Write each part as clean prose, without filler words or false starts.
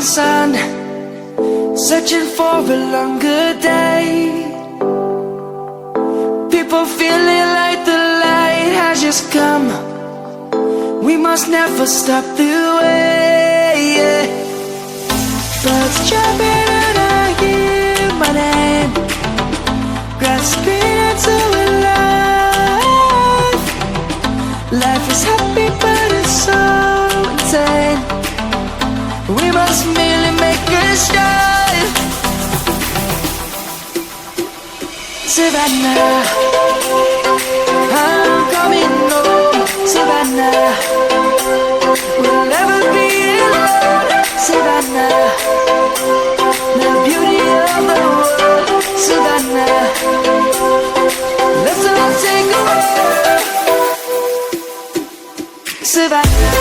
sun, searching for a longer day. People feeling like the light has just come. We must never stop the way. Birds jumping and I hear my name, grasping into a life. Life is happy but it's so insane. We must merely make a start. Savannah, I'm coming home. Savannah, we'll never be alone. Savannah, the beauty of the world. Savannah, let's all take a walk. Savannah.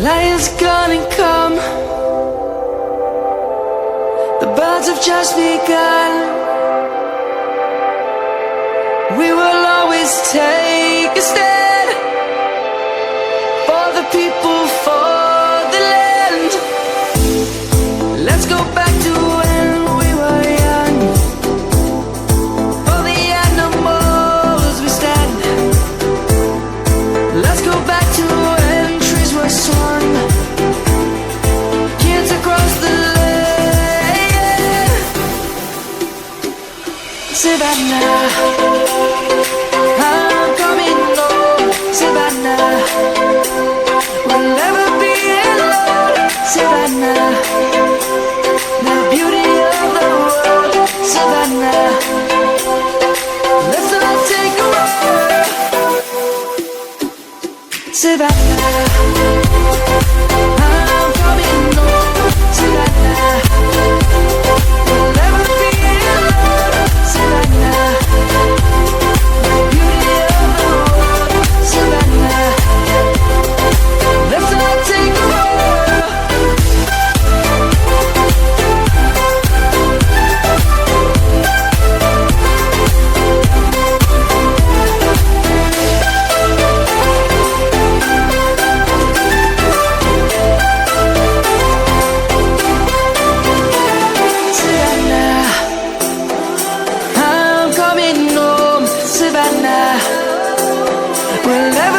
Lion's gonna come. The birds have just begun. We will always take a stand for the people, for the land. Let's go back to when we were young. For the animals we stand. Let's go back to when trees were swung. Kids across the land. Savannah, I'm coming home. Savannah, we'll never be alone. Savannah, the beauty of the world. Savannah, let's all take a walk. Savannah, I'm coming home. Savannah, we'll never be alone. Savannah, the beauty of the world. Savannah, let's all take a walk. Savannah, I'm coming home. Savannah, we'll never